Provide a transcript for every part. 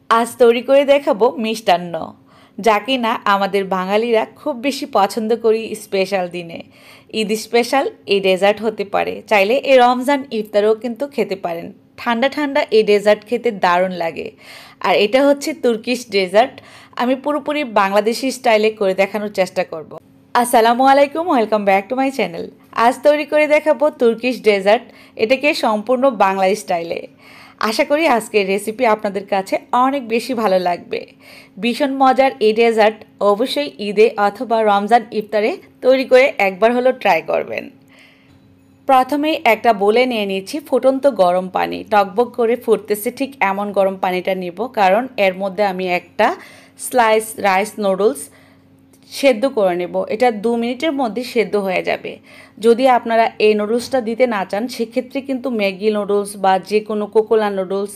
আজ তৈরি করে দেখাবো মিষ্টান্ন, যা কিনা আমাদের বাঙালিরা খুব বেশি পছন্দ করি স্পেশাল দিনে। ঈদ স্পেশাল এই ডেজার্ট হতে পারে, চাইলে এই রমজান ইফতারেও কিন্তু খেতে পারেন। ঠান্ডা ঠান্ডা এই ডেজার্ট খেতে দারুণ লাগে। আর এটা হচ্ছে তুর্কিশ ডেজার্ট। আমি পুরোপুরি বাংলাদেশি স্টাইলে করে দেখানোর চেষ্টা করব। আসসালামু আলাইকুম, welcome back to my channel. আজ তৈরি করে দেখাবো তুর্কিশ ডেজার্ট, এটাকে সম্পূর্ণ বাংলা স্টাইলে। আশা করি আজকের রেসিপি আপনাদের কাছে অনেক বেশি ভালো লাগবে। ভীষণ মজার এই ডেজার্ট অবশ্যই ঈদে অথবা রমজান ইফতারে তৈরি করে একবার হলো ট্রাই করবেন। প্রথমেই একটা বলে নিয়ে নিচ্ছি ফুটন্ত গরম পানি, টকবক করে ফুটতেছে ঠিক এমন গরম পানিটা নিব, কারণ এর মধ্যে আমি একটা স্লাইস রাইস নুডলস সেদ্ধ করে নেব। এটা 2 মিনিটের মধ্যে সেদ্ধ হয়ে যাবে। যদি আপনারা এই নুডলসটা দিতে না চান, সেক্ষেত্রে কিন্তু ম্যাগি নুডলস বা যে কোনো কোকোলা নুডলস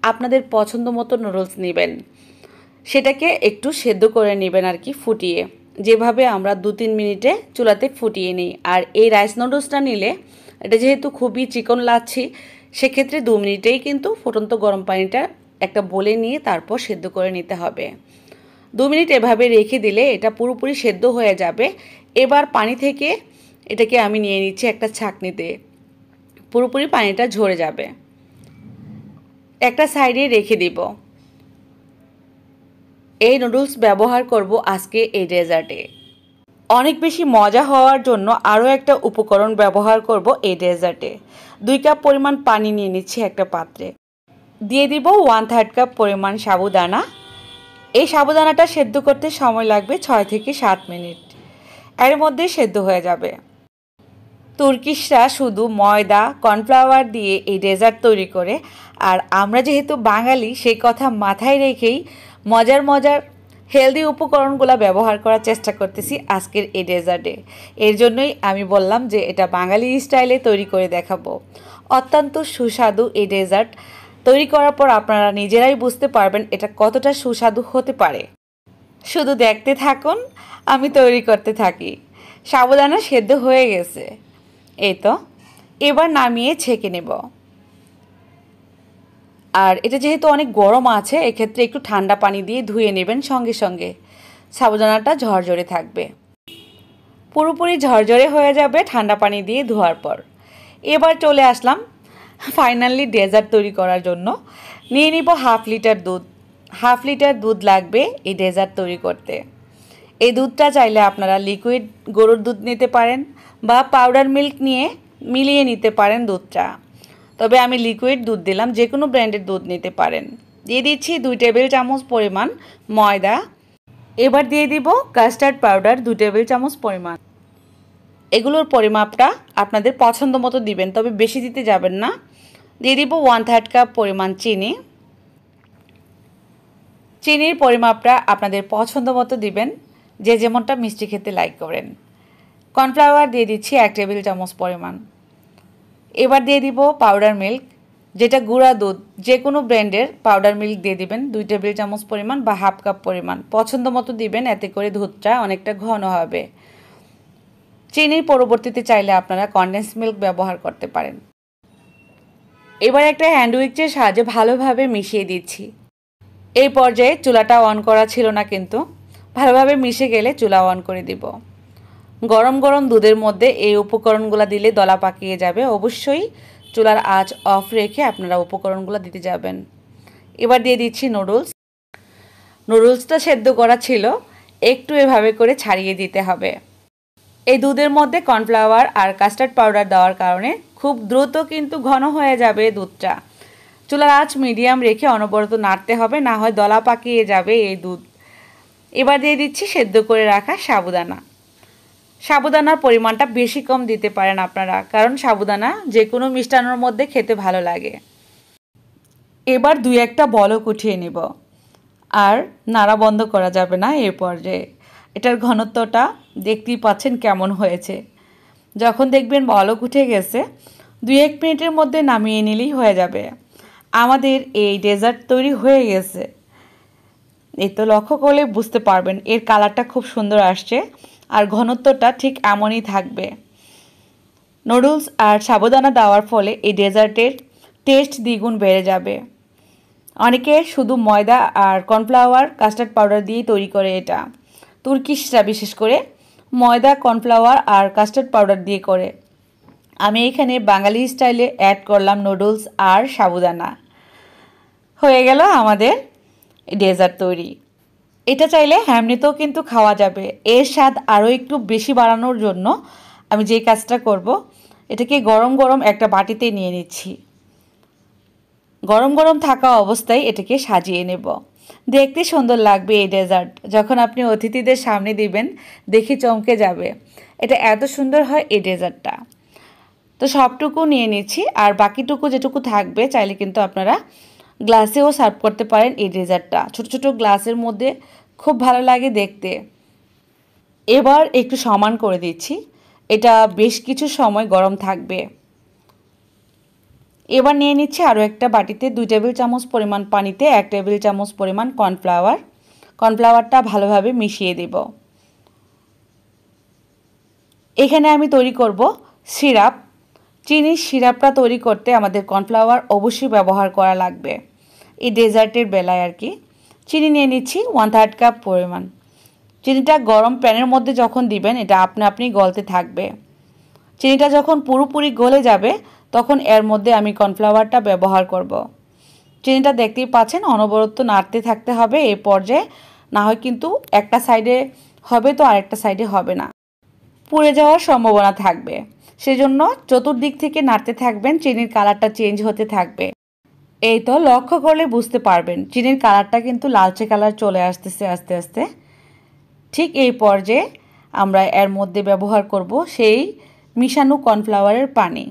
আপনাদের পছন্দ মতো নুডলস নেবেন, সেটাকে একটু সেদ্ধ করে নেবেন আর কি, ফুটিয়ে, যেভাবে আমরা 2-3 মিনিটে চুলাতে ফুটিয়ে নিই। আর এই রাইস নুডলসটা নিলে এটা যেহেতু খুবই চিকন লাচ্ছি, সেক্ষেত্রে 2 মিনিটেই কিন্তু ফুটন্ত গরম পানিটা একটা বলে নিয়ে তারপর সেদ্ধ করে নিতে হবে। 2 মিনিট এভাবে রেখে দিলে এটা পুরোপুরি সেদ্ধ হয়ে যাবে। এবার পানি থেকে এটাকে আমি নিয়ে নিচ্ছি একটা ছাঁকনিতে, পুরোপুরি পানিটা ঝরে যাবে। একটা সাইডে রেখে দিব। এই নুডলস ব্যবহার করব আজকে এই ডেজার্টে। অনেক বেশি মজা হওয়ার জন্য আরও একটা উপকরণ ব্যবহার করব এই ডেজার্টে। 2 কাপ পরিমাণ পানি নিয়ে নিচ্ছি একটা পাত্রে। দিয়ে দিব 1/3 কাপ পরিমাণ সাবুদানা। এই সাবুদানাটা সেদ্ধ করতে সময় লাগবে 6 থেকে 7 মিনিট। এর মধ্যে সেদ্ধ হয়ে যাবে। তুর্কিশরা শুধু ময়দা কর্নফ্লাওয়ার দিয়ে এই ডেজার্ট তৈরি করে, আর আমরা যেহেতু বাঙালি সেই কথা মাথায় রেখেই মজার মজার হেলদি উপকরণগুলো ব্যবহার করার চেষ্টা করতেছি আজকের এই ডেজার্টে। এর জন্যই আমি বললাম যে এটা বাঙালি স্টাইলে তৈরি করে দেখাবো। অত্যন্ত সুস্বাদু এই ডেজার্ট। তৈরি করার পর আপনারা নিজেরাই বুঝতে পারবেন এটা কতটা সুস্বাদু হতে পারে। শুধু দেখতে থাকুন, আমি তৈরি করতে থাকি। সাবুদানা সেদ্ধ হয়ে গেছে, এই তো। এবার নামিয়ে ছেঁকে নেব। আর এটা যেহেতু অনেক গরম আছে, এক্ষেত্রে একটু ঠান্ডা পানি দিয়ে ধুয়ে নেবেন সঙ্গে সঙ্গে। সাবুদানাটা ঝরঝরে থাকবে, পুরোপুরি ঝরঝরে হয়ে যাবে ঠান্ডা পানি দিয়ে ধোয়ার পর। এবার চলে আসলাম ফাইনালি ডেজার্ট তৈরি করার জন্য। নিয়ে নিব 1/2 লিটার দুধ। 1/2 লিটার দুধ লাগবে এই ডেজার্ট তৈরি করতে। এই দুধটা চাইলে আপনারা লিকুইড গরুর দুধ নিতে পারেন বা পাউডার মিল্ক নিয়ে মিলিয়ে নিতে পারেন দুধটা। তবে আমি লিকুইড দুধ দিলাম, যে কোনো ব্র্যান্ডের দুধ নিতে পারেন। দিয়ে দিচ্ছি 2 টেবিল চামচ পরিমাণ ময়দা। এবার দিয়ে দিব কাস্টার্ড পাউডার 2 টেবিল চামচ পরিমাণ। এগুলোর পরিমাপটা আপনাদের পছন্দ মতো দিবেন, তবে বেশি দিতে যাবেন না। দিয়ে দিব 1/3 কাপ পরিমাণ চিনি। চিনির পরিমাপটা আপনাদের পছন্দ মতো দিবেন, যে যেমনটা মিষ্টি খেতে লাইক করেন। কর্নফ্লাওয়ার দিয়ে দিচ্ছি 1 টেবিল চামচ পরিমাণ। এবার দিয়ে দিব পাউডার মিল্ক, যেটা গুঁড়া দুধ, যে কোনো ব্র্যান্ডের পাউডার মিল্ক দিয়ে দিবেন 2 টেবিল চামচ পরিমাণ বা 1/2 কাপ পরিমাণ, পছন্দ মতো দিবেন, এতে করে দুধটা অনেকটা ঘন হবে। চিনির পরবর্তীতে চাইলে আপনারা কনডেন্স মিল্ক ব্যবহার করতে পারেন। এবার একটা হ্যান্ড উইক্সের সাহায্যে ভালোভাবে মিশিয়ে দিচ্ছি। এই পর্যায়ে চুলাটা অন করা ছিল না, কিন্তু ভালোভাবে মিশে গেলে চুলা অন করে দিব। গরম গরম দুধের মধ্যে এই উপকরণগুলো দিলে দলা পাকিয়ে যাবে। অবশ্যই চুলার আঁচ অফ রেখে আপনারা উপকরণগুলো দিতে যাবেন। এবার দিয়ে দিচ্ছি নুডলস। নুডলসটা সেদ্ধ করা ছিল, একটু এভাবে করে ছাড়িয়ে দিতে হবে। এই দুধের মধ্যে কর্নফ্লাওয়ার আর কাস্টার্ড পাউডার দেওয়ার কারণে খুব দ্রুত কিন্তু ঘন হয়ে যাবে দুধটা। চুলার আঁচ মিডিয়াম রেখে অনবরত নাড়তে হবে, না হয় দলা পাকিয়ে যাবে এই দুধ। এবার দিয়ে দিচ্ছি সেদ্ধ করে রাখা সাবুদানা। সাবুদানার পরিমাণটা বেশি কম দিতে পারেন আপনারা, কারণ সাবুদানা যে কোনো মিষ্টান্নর মধ্যে খেতে ভালো লাগে। এবার 2-1টা বলক উঠিয়ে নেব, আর নাড়া বন্ধ করা যাবে না এই পর্যায়ে। এটার ঘনত্বটা দেখতেই পাচ্ছেন কেমন হয়েছে। যখন দেখবেন বলক উঠে গেছে, 2-1 মিনিটের মধ্যে নামিয়ে নিলেই হয়ে যাবে। আমাদের এই ডেজার্ট তৈরি হয়ে গেছে। এই তো লক্ষ্য করলে বুঝতে পারবেন এর কালারটা খুব সুন্দর আসছে, আর ঘনত্বটা ঠিক এমনই থাকবে। নুডলস আর সাবুদানা দেওয়ার ফলে এই ডেজার্টের টেস্ট দ্বিগুণ বেড়ে যাবে। অনেকে শুধু ময়দা আর কর্নফ্লাওয়ার কাস্টার্ড পাউডার দিয়েই তৈরি করে এটা। তুর্কিশরা বিশেষ করে ময়দা কর্নফ্লাওয়ার আর কাস্টার্ড পাউডার দিয়ে করে। আমি এখানে বাঙালি স্টাইলে অ্যাড করলাম নুডলস আর সাবুদানা। হয়ে গেল আমাদের ডেজার্ট তৈরি। এটা চাইলে এমনিতেও কিন্তু খাওয়া যাবে। এর স্বাদ আরও একটু বেশি বাড়ানোর জন্য আমি যে কাজটা করব, এটাকে গরম গরম একটা বাটিতে নিয়ে নিচ্ছি। গরম গরম থাকা অবস্থায় এটাকে সাজিয়ে নেব। দেখতে সুন্দর লাগবে এই ডেজার্ট। যখন আপনি অতিথিদের সামনে দিবেন দেখে চমকে যাবে, এটা এত সুন্দর হয় এই ডেজার্টটা। তো সবটুকু নিয়ে নিচ্ছি, আর বাকিটুকু যেটুকু থাকবে চাইলে কিন্তু আপনারা গ্লাসেও সার্ভ করতে পারেন। এই ডেজার্টটা ছোট ছোট গ্লাসের মধ্যে খুব ভালো লাগে দেখতে। এবার একটু সমান করে দিচ্ছি, এটা বেশ কিছু সময় গরম থাকবে। এবার নিয়ে নিচ্ছি আরও একটা বাটিতে 2 টেবিল চামচ পরিমাণ পানিতে 1 টেবিল চামচ পরিমাণ কর্নফ্লাওয়ারটা ভালোভাবে মিশিয়ে দেব। এখানে আমি তৈরি করব সিরাপ। চিনির সিরাপটা তৈরি করতে আমাদের কর্নফ্লাওয়ার অবশ্যই ব্যবহার করা লাগবে এই ডেজার্টের বেলায় আর কি। চিনি নিয়ে নিচ্ছি 1/3 কাপ পরিমাণ। চিনিটা গরম প্যানের মধ্যে যখন দিবেন এটা আপনি গলতে থাকবে। চিনিটা যখন পুরোপুরি গলে যাবে তখন এর মধ্যে আমি কর্নফ্লাওয়ারটা ব্যবহার করব। চিনিটা দেখতেই পাচ্ছেন অনবরত নাড়তে থাকতে হবে এই পর্যায়ে, না হয় কিন্তু একটা সাইডে হবে তো আরেকটা সাইডে হবে না, পুড়ে যাওয়ার সম্ভাবনা থাকবে। সেজন্য চতুর্দিক থেকে নাড়তে থাকবেন, চিনির কালারটা চেঞ্জ হতে থাকবে। এই তো লক্ষ্য করলে বুঝতে পারবেন চিনির কালারটা কিন্তু লালচে কালার চলে আসতেছে আস্তে আস্তে। ঠিক এই পর্যায়ে আমরা এর মধ্যে ব্যবহার করব সেই মিশানো কর্নফ্লাওয়ারের পানি।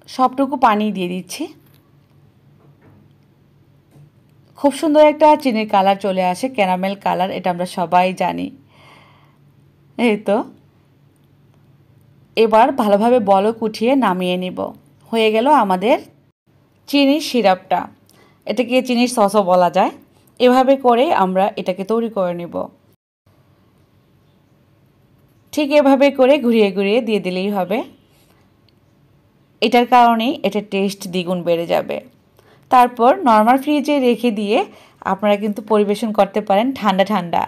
সবটুকু পানি দিয়ে দিচ্ছি। খুব সুন্দর একটা চিনির কালার চলে আসে, ক্যারামেল কালার, এটা আমরা সবাই জানি। এই তো এবার ভালোভাবে বলক উঠিয়ে নামিয়ে নিব। হয়ে গেল আমাদের চিনির সিরাপটা। এটাকে চিনির সসও বলা যায়। এভাবে করে আমরা এটাকে তৈরি করে নেব। ঠিক এভাবে করে ঘুরিয়ে ঘুরিয়ে দিয়ে দিলেই হবে। এটার কারণেই এটার টেস্ট দ্বিগুণ বেড়ে যাবে। তারপর নর্মাল ফ্রিজে রেখে দিয়ে আপনারা কিন্তু পরিবেশন করতে পারেন ঠান্ডা ঠান্ডা।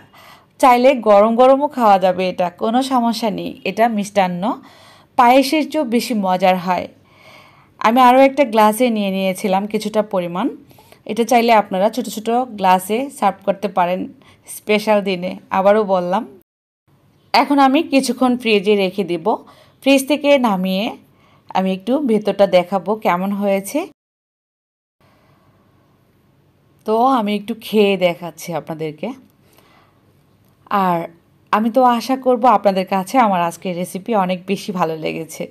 চাইলে গরম গরমও খাওয়া যাবে, এটা কোনো সমস্যা নেই। এটা মিষ্টান্ন পায়েসের চেয়েও বেশি মজার হয়। আমি আরও একটা গ্লাসে নিয়ে নিয়েছিলাম কিছুটা পরিমাণ। এটা চাইলে আপনারা ছোট ছোট গ্লাসে সার্ভ করতে পারেন স্পেশাল দিনে। আবারও বললাম, এখন আমি কিছুক্ষণ ফ্রিজে রেখে দিব। ফ্রিজ থেকে নামিয়ে আমি একটু ভেতরটা দেখাবো কেমন হয়েছে। তো আমি একটু খেয়ে দেখাচ্ছি আপনাদেরকে। আর আমি তো আশা করব আপনাদের কাছে আমার আজকের রেসিপি অনেক বেশি ভালো লেগেছে।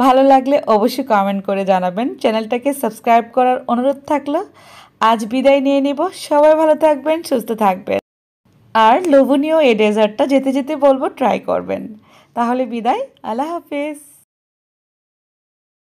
ভালো লাগলে অবশ্যই কমেন্ট করে জানাবেন। চ্যানেলটাকে সাবস্ক্রাইব করার অনুরোধ থাকলো। আজ বিদায় নিয়ে নেব। সবাই ভালো থাকবেন, সুস্থ থাকবেন। আর লোভনীয় এই ডেজার্টটা যেতে যেতে বলবো ট্রাই করবেন। তাহলে বিদায়, আল্লাহ হাফেজ।